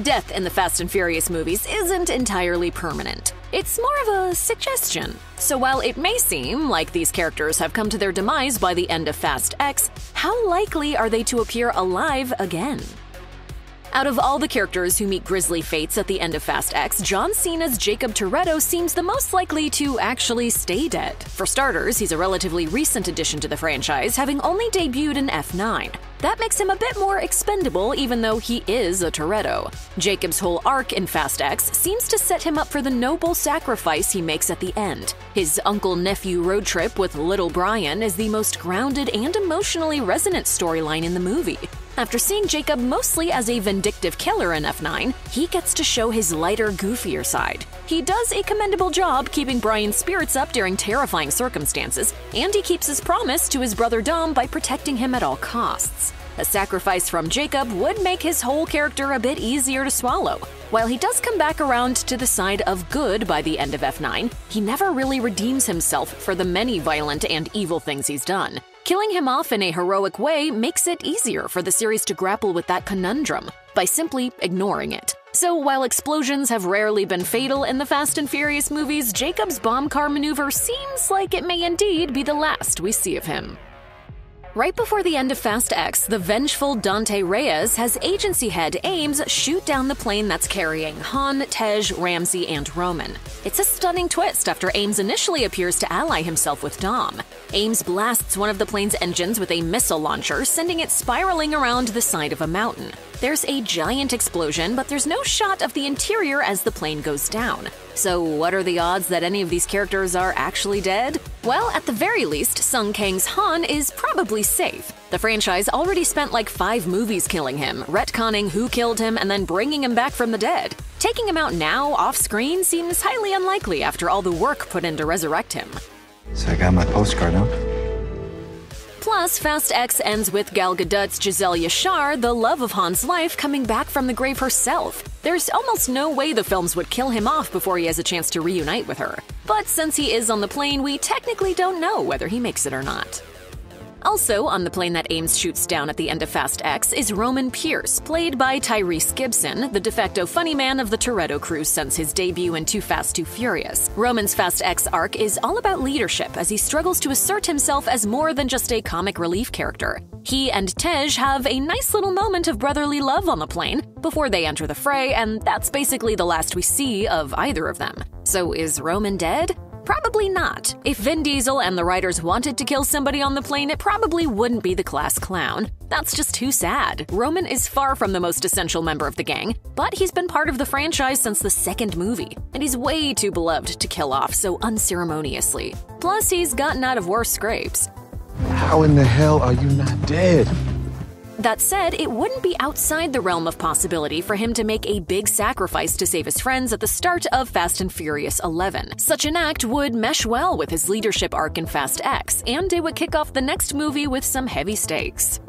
Death in the Fast and Furious movies isn't entirely permanent. It's more of a suggestion. So while it may seem like these characters have come to their demise by the end of Fast X, how likely are they to appear alive again? Out of all the characters who meet grisly fates at the end of Fast X, John Cena's Jakob Toretto seems the most likely to actually stay dead. For starters, he's a relatively recent addition to the franchise, having only debuted in F9. That makes him a bit more expendable, even though he is a Toretto. Jakob's whole arc in Fast X seems to set him up for the noble sacrifice he makes at the end. His uncle-nephew road trip with little Brian is the most grounded and emotionally resonant storyline in the movie. After seeing Jakob mostly as a vindictive killer in F9, he gets to show his lighter, goofier side. He does a commendable job keeping Brian's spirits up during terrifying circumstances, and he keeps his promise to his brother Dom by protecting him at all costs. A sacrifice from Jakob would make his whole character a bit easier to swallow. While he does come back around to the side of good by the end of F9, he never really redeems himself for the many violent and evil things he's done. Killing him off in a heroic way makes it easier for the series to grapple with that conundrum by simply ignoring it. So while explosions have rarely been fatal in the Fast and Furious movies, Jakob's bomb car maneuver seems like it may indeed be the last we see of him. Right before the end of Fast X, the vengeful Dante Reyes has agency head Ames shoot down the plane that's carrying Han, Tej, Ramsey, and Roman. It's a stunning twist after Ames initially appears to ally himself with Dom. Ames blasts one of the plane's engines with a missile launcher, sending it spiraling around the side of a mountain. There's a giant explosion, but there's no shot of the interior as the plane goes down. So what are the odds that any of these characters are actually dead? Well, at the very least, Sung Kang's Han is probably safe. The franchise already spent like 5 movies killing him, retconning who killed him and then bringing him back from the dead. Taking him out now, off-screen, seems highly unlikely after all the work put in to resurrect him. So I got my postcard, huh? Plus, Fast X ends with Gal Gadot's Giselle Yashar, the love of Han's life, coming back from the grave herself. There's almost no way the films would kill him off before he has a chance to reunite with her. But since he is on the plane, we technically don't know whether he makes it or not. Also on the plane that Ames shoots down at the end of Fast X is Roman Pearce, played by Tyrese Gibson, the de facto funny man of the Toretto crew since his debut in Too Fast, Too Furious. Roman's Fast X arc is all about leadership as he struggles to assert himself as more than just a comic relief character. He and Tej have a nice little moment of brotherly love on the plane before they enter the fray, and that's basically the last we see of either of them. So is Roman dead? Probably not. If Vin Diesel and the writers wanted to kill somebody on the plane, it probably wouldn't be the class clown. That's just too sad. Roman is far from the most essential member of the gang, but he's been part of the franchise since the second movie, and he's way too beloved to kill off so unceremoniously. Plus, he's gotten out of worse scrapes. How in the hell are you not dead? That said, it wouldn't be outside the realm of possibility for him to make a big sacrifice to save his friends at the start of Fast and Furious 11. Such an act would mesh well with his leadership arc in Fast X, and it would kick off the next movie with some heavy stakes.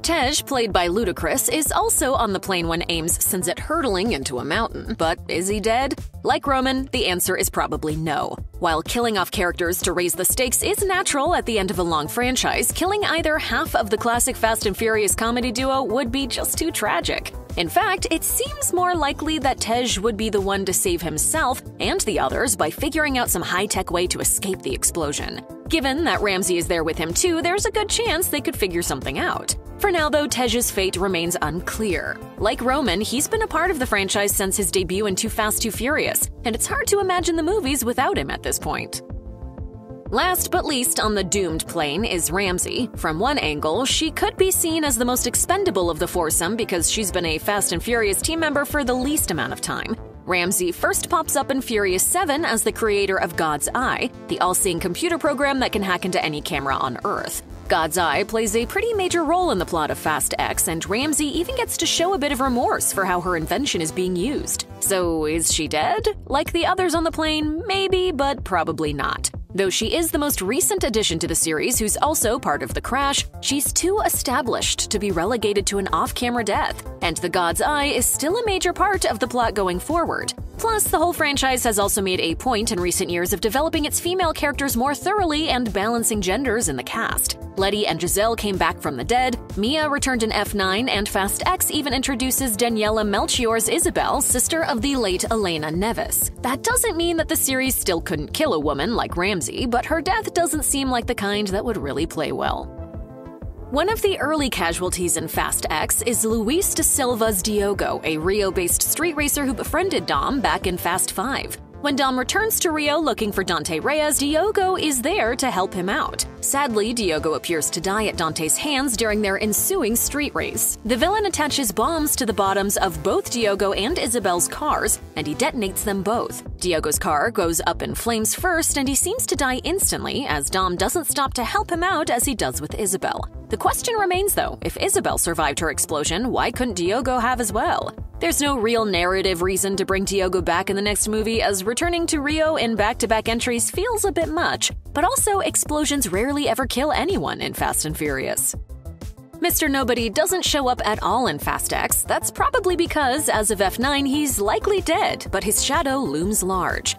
Tej, played by Ludacris, is also on the plane when Ames sends it hurtling into a mountain. But is he dead? Like Roman, the answer is probably no. While killing off characters to raise the stakes is natural at the end of a long franchise, killing either half of the classic Fast and Furious comedy duo would be just too tragic. In fact, it seems more likely that Tej would be the one to save himself and the others by figuring out some high-tech way to escape the explosion. Given that Ramsey is there with him too, there's a good chance they could figure something out. For now, though, Tej's fate remains unclear. Like Roman, he's been a part of the franchise since his debut in Too Fast, Too Furious, and it's hard to imagine the movies without him at this point. Last but least on the doomed plane is Ramsey. From one angle, she could be seen as the most expendable of the foursome because she's been a Fast and Furious team member for the least amount of time. Ramsey first pops up in Furious 7 as the creator of God's Eye, the all-seeing computer program that can hack into any camera on Earth. God's Eye plays a pretty major role in the plot of Fast X, and Ramsey even gets to show a bit of remorse for how her invention is being used. So is she dead? Like the others on the plane, maybe, but probably not. Though she is the most recent addition to the series who's also part of the crash, she's too established to be relegated to an off-camera death, and the God's Eye is still a major part of the plot going forward. Plus, the whole franchise has also made a point in recent years of developing its female characters more thoroughly and balancing genders in the cast. Letty and Giselle came back from the dead, Mia returned in F9, and Fast X even introduces Daniela Melchior's Isabel, sister of the late Elena Neves. That doesn't mean that the series still couldn't kill a woman like Ramsey, but her death doesn't seem like the kind that would really play well. One of the early casualties in Fast X is Luis de Silva's Diogo, a Rio-based street racer who befriended Dom back in Fast 5. When Dom returns to Rio looking for Dante Reyes, Diogo is there to help him out. Sadly, Diogo appears to die at Dante's hands during their ensuing street race. The villain attaches bombs to the bottoms of both Diogo and Isabel's cars, and he detonates them both. Diogo's car goes up in flames first, and he seems to die instantly, as Dom doesn't stop to help him out as he does with Isabel. The question remains, though, if Isabel survived her explosion, why couldn't Diogo have as well? There's no real narrative reason to bring Diogo back in the next movie, as returning to Rio in back-to-back entries feels a bit much, but also explosions rarely ever kill anyone in Fast and Furious. Mr. Nobody doesn't show up at all in Fast X. That's probably because, as of F9, he's likely dead, but his shadow looms large.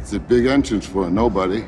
It's a big entrance for a nobody.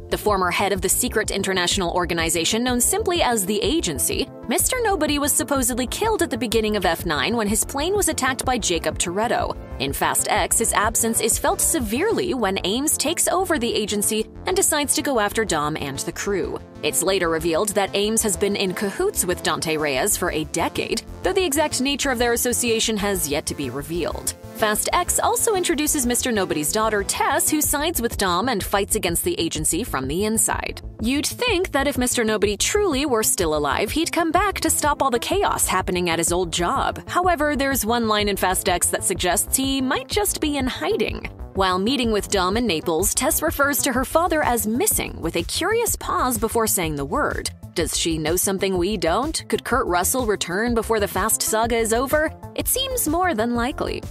The former head of the secret international organization known simply as the Agency, Mr. Nobody was supposedly killed at the beginning of F9 when his plane was attacked by Jakob Toretto. In Fast X, his absence is felt severely when Ames takes over the Agency and decides to go after Dom and the crew. It's later revealed that Ames has been in cahoots with Dante Reyes for a decade, though the exact nature of their association has yet to be revealed. Fast X also introduces Mr. Nobody's daughter, Tess, who sides with Dom and fights against the Agency from the inside. You'd think that if Mr. Nobody truly were still alive, he'd come back to stop all the chaos happening at his old job. However, there's one line in Fast X that suggests he might just be in hiding. While meeting with Dom in Naples, Tess refers to her father as missing, with a curious pause before saying the word. Does she know something we don't? Could Kurt Russell return before the Fast saga is over? It seems more than likely.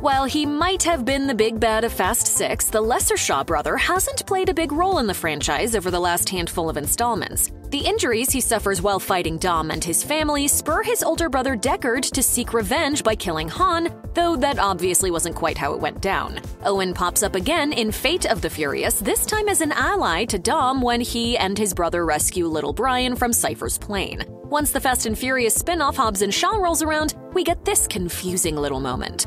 While he might have been the big bad of Fast 6, the lesser Shaw brother hasn't played a big role in the franchise over the last handful of installments. The injuries he suffers while fighting Dom and his family spur his older brother Deckard to seek revenge by killing Han, though that obviously wasn't quite how it went down. Owen pops up again in Fate of the Furious, this time as an ally to Dom when he and his brother rescue little Brian from Cypher's plane. Once the Fast and Furious spin-off Hobbs and Shaw rolls around, we get this confusing little moment.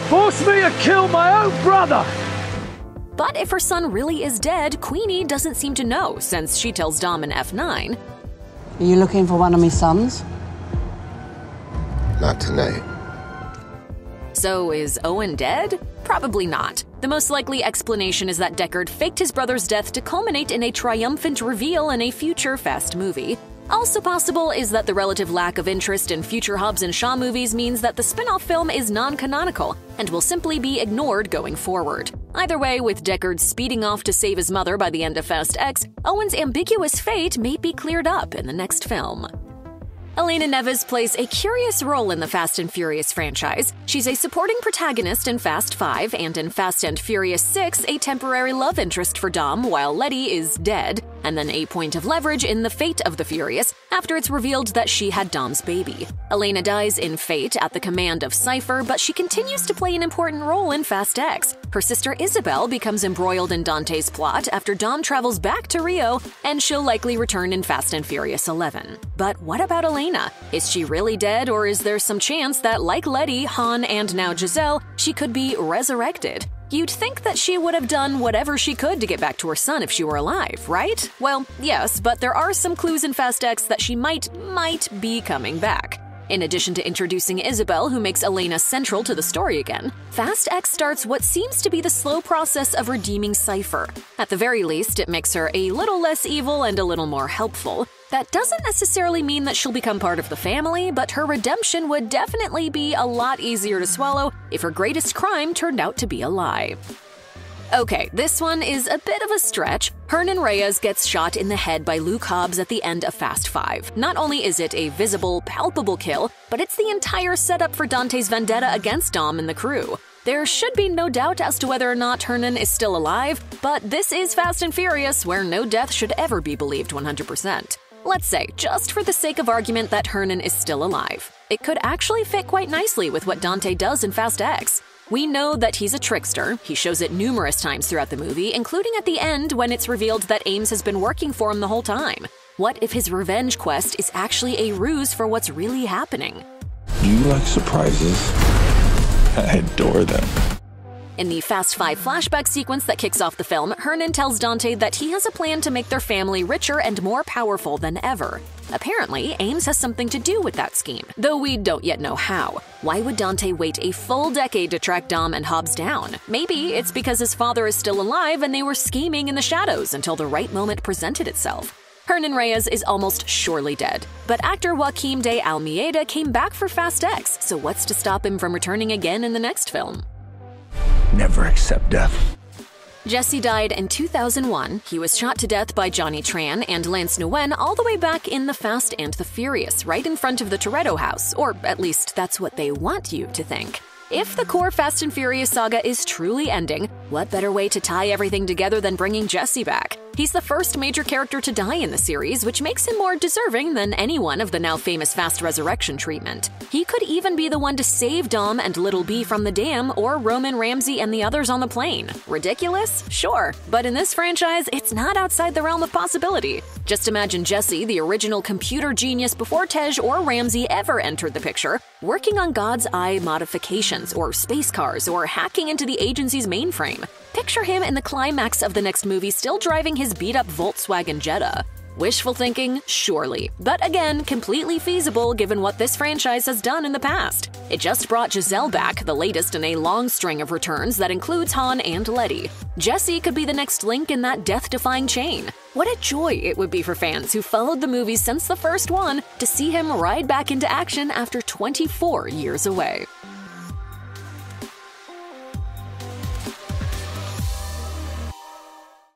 Force me to kill my own brother! But if her son really is dead, Queenie doesn't seem to know, since she tells Dom in F9. Are you looking for one of my sons? Not tonight. So is Owen dead? Probably not. The most likely explanation is that Deckard faked his brother's death to culminate in a triumphant reveal in a future Fast movie. Also possible is that the relative lack of interest in future Hobbs and Shaw movies means that the spin-off film is non-canonical and will simply be ignored going forward. Either way, with Deckard speeding off to save his mother by the end of Fast X, Owen's ambiguous fate may be cleared up in the next film. Elena Neves plays a curious role in the Fast and Furious franchise. She's a supporting protagonist in Fast 5 and in Fast and Furious 6, a temporary love interest for Dom while Letty is dead, and then a point of leverage in the Fate of the Furious after it's revealed that she had Dom's baby. Elena dies in Fate at the command of Cypher, but she continues to play an important role in Fast X. Her sister Isabel becomes embroiled in Dante's plot after Dom travels back to Rio, and she'll likely return in Fast and Furious 11. But what about Elena? Is she really dead, or is there some chance that, like Letty, Han, and now Giselle, she could be resurrected? You'd think that she would have done whatever she could to get back to her son if she were alive, right? Well, yes, but there are some clues in Fast X that she might be coming back. In addition to introducing Isabel, who makes Elena central to the story again, Fast X starts what seems to be the slow process of redeeming Cypher. At the very least, it makes her a little less evil and a little more helpful. That doesn't necessarily mean that she'll become part of the family, but her redemption would definitely be a lot easier to swallow if her greatest crime turned out to be a lie. Okay, this one is a bit of a stretch. Hernan Reyes gets shot in the head by Luke Hobbs at the end of Fast 5. Not only is it a visible, palpable kill, but it's the entire setup for Dante's vendetta against Dom and the crew. There should be no doubt as to whether or not Hernan is still alive, but this is Fast and Furious, where no death should ever be believed 100%. Let's say, just for the sake of argument, that Hernan is still alive. It could actually fit quite nicely with what Dante does in Fast X. We know that he's a trickster. He shows it numerous times throughout the movie, including at the end when it's revealed that Ames has been working for him the whole time. What if his revenge quest is actually a ruse for what's really happening? Do you like surprises? I adore them. In the Fast 5 flashback sequence that kicks off the film, Hernan tells Dante that he has a plan to make their family richer and more powerful than ever. Apparently, Ames has something to do with that scheme, though we don't yet know how. Why would Dante wait a full decade to track Dom and Hobbs down? Maybe it's because his father is still alive and they were scheming in the shadows until the right moment presented itself. Hernan Reyes is almost surely dead, but actor Joaquim de Almeida came back for Fast X, so what's to stop him from returning again in the next film? Never accept death. Jesse died in 2001. He was shot to death by Johnny Tran and Lance Nguyen all the way back in The Fast and the Furious, right in front of the Toretto house, or at least that's what they want you to think. If the core Fast and Furious saga is truly ending, what better way to tie everything together than bringing Jesse back? He's the first major character to die in the series, which makes him more deserving than anyone of the now famous Fast Resurrection treatment. He could even be the one to save Dom and Little B from the dam, or Roman, Ramsey, and the others on the plane. Ridiculous? Sure, but in this franchise, it's not outside the realm of possibility. Just imagine Jesse, the original computer genius before Tej or Ramsey ever entered the picture, working on God's Eye modifications, or space cars, or hacking into the agency's mainframe. Picture him in the climax of the next movie still driving his beat-up Volkswagen Jetta. Wishful thinking? Surely. But again, completely feasible given what this franchise has done in the past. It just brought Giselle back, the latest in a long string of returns that includes Han and Letty. Jesse could be the next link in that death-defying chain. What a joy it would be for fans who followed the movies since the first one to see him ride back into action after 24 years away.